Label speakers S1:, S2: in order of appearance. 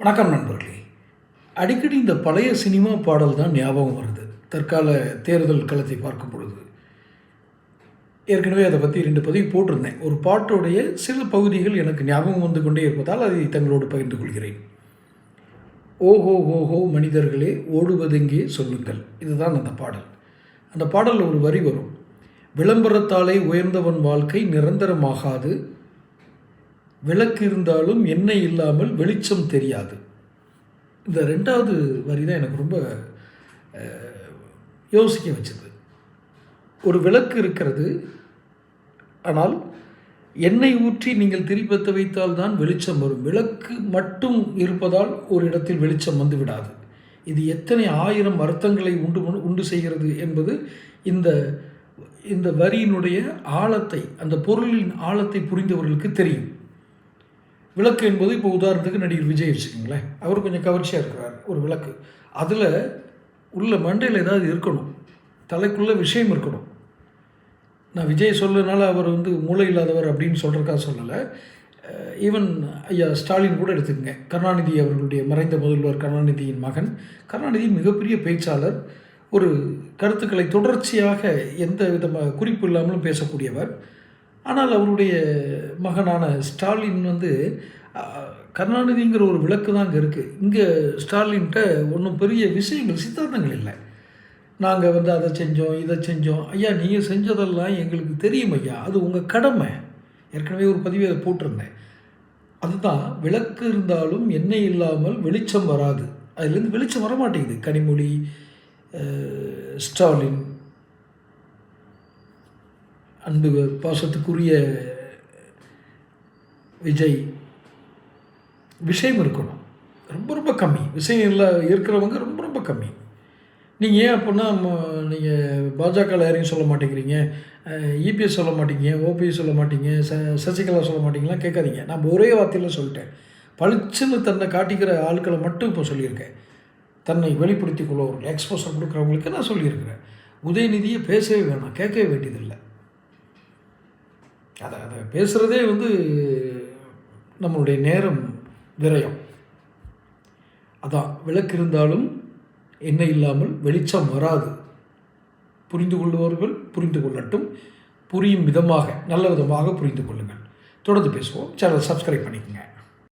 S1: வணக்கம் நண்பர்களே. அடிக்கடி இந்த பழைய சினிமா பாடல் தான் ஞாபகம் வருது தற்கால தேர்தல் களத்தை பார்க்கும் பொழுது. ஏற்கனவே அதை பற்றி 2 பதிவு போட்டிருந்தேன். ஒரு பாட்டுடைய சில பகுதிகள் எனக்கு ஞாபகம் வந்து கொண்டே இருப்பதால் அதை தங்களோடு பகிர்ந்து கொள்கிறேன். ஓஹோ ஓஹோ மனிதர்களே ஓடுவதெங்கே சொல்லுங்கள், இதுதான் அந்த பாடல். அந்த பாடலில் ஒரு வரி வரும், விளம்பரத்தாலே உயர்ந்தவன் வாழ்க்கை நிரந்தரமாகாது, விளக்கு இருந்தாலும் எண்ணெய் இல்லாமல் வெளிச்சம் தெரியாது. இந்த 2வது வரி தான் எனக்கு ரொம்ப யோசிக்க வச்சது. ஒரு விளக்கு இருக்கிறது, ஆனால் எண்ணெய் ஊற்றி நீங்கள் திரிபத்த வைத்தால் தான் வெளிச்சம் வரும். விளக்கு மட்டும் இருப்பதால் ஒரு இடத்தில் வெளிச்சம் வந்து விடாது. இது எத்தனை ஆயிரம் அர்த்தங்களை உண்டு செய்கிறது என்பது இந்த இந்த வரியினுடைய ஆழத்தை, அந்த பொருளின் ஆழத்தை புரிந்தவர்களுக்கு தெரியும். விளக்கு என்பது இப்போ உதாரணத்துக்கு நடிகர் விஜய் வச்சுக்கோங்களேன். அவர் கொஞ்சம் கவர்ச்சியாக இருக்கிறார். ஒரு விளக்கு, அதில் உள்ள மண்டையில் ஏதாவது இருக்கணும், தலைக்குள்ளே விஷயம் இருக்கணும். நான் விஜய் சொல்லனால அவர் மூளை இல்லாதவர் அப்படின்னு சொல்கிறக்காக சொல்லலை. ஈவன் ஐயா ஸ்டாலின் கூட எடுத்துக்கங்க. கருணாநிதி அவர்களுடைய மறைந்த முதல்வர் கருணாநிதியின் மகன். கருணாநிதி மிகப்பெரிய பேச்சாளர், ஒரு கருத்துக்களை தொடர்ச்சியாக எந்த விதமாக குறிப்பு இல்லாமலும் பேசக்கூடியவர். ஆனால் அவருடைய மகனான ஸ்டாலின் கருணாநிதிங்கிற ஒரு விளக்கு தான் அங்கே இருக்குது. இங்கே ஸ்டாலின்கிட்ட ஒன்றும் பெரிய விஷயங்கள், சித்தாந்தங்கள் இல்லை. நாங்கள் அதை செஞ்சோம், இதை செஞ்சோம். ஐயா, நீங்கள் செஞ்சதெல்லாம் எங்களுக்கு தெரியும் ஐயா, அது உங்கள் கடமை. ஏற்கனவே ஒரு பதிவை அதை போட்டிருந்தேன். அதுதான், விளக்கு இருந்தாலும் எண்ணெய் இல்லாமல் வெளிச்சம் வராது. அதுலேருந்து வெளிச்சம் வரமாட்டேங்குது. கனிமொழி, ஸ்டாலின், அன்பு பாசத்துக்குரிய விஜய், விஷயம் இருக்கணும். ரொம்ப ரொம்ப கம்மி விஷயம் இல்லை இருக்கிறவங்க, ரொம்ப ரொம்ப கம்மி. நீங்கள் ஏன் அப்படின்னா நீங்கள் பாஜகவில் யாரையும் சொல்ல மாட்டேங்கிறீங்க, இபிஎஸ் சொல்ல மாட்டீங்க, ஓபிஎஸ் சொல்ல மாட்டீங்க, சசிகலா சொல்ல மாட்டீங்களாம் கேட்காதீங்க. நான் ஒரே வார்த்தையில் சொல்லிட்டேன். பளிச்சுன்னு தன்னை காட்டிக்கிற ஆட்களை மட்டும் இப்போ சொல்லியிருக்கேன். தன்னை வெளிப்படுத்திக் கொள்ளவர்கள், எக்ஸ்போசர் கொடுக்குறவங்களுக்கு நான் சொல்லியிருக்கிறேன். உதயநிதியை பேசவே வேணாம், கேட்கவே வேண்டியதில்லை. அதை பேசுகிறதே நம்மளுடைய நேரம் விரயம். அதான், விளக்கு இருந்தாலும் எண்ணெய் இல்லாமல் வெளிச்சம் வராது. புரிந்து கொள்பவர்கள் புரிந்து கொள்ளட்டும். புரியும் விதமாக, நல்ல விதமாக புரிந்து கொள்ளுங்கள். தொடர்ந்து பேசுவோம். சேனல் சப்ஸ்கிரைப் பண்ணிக்கோங்க.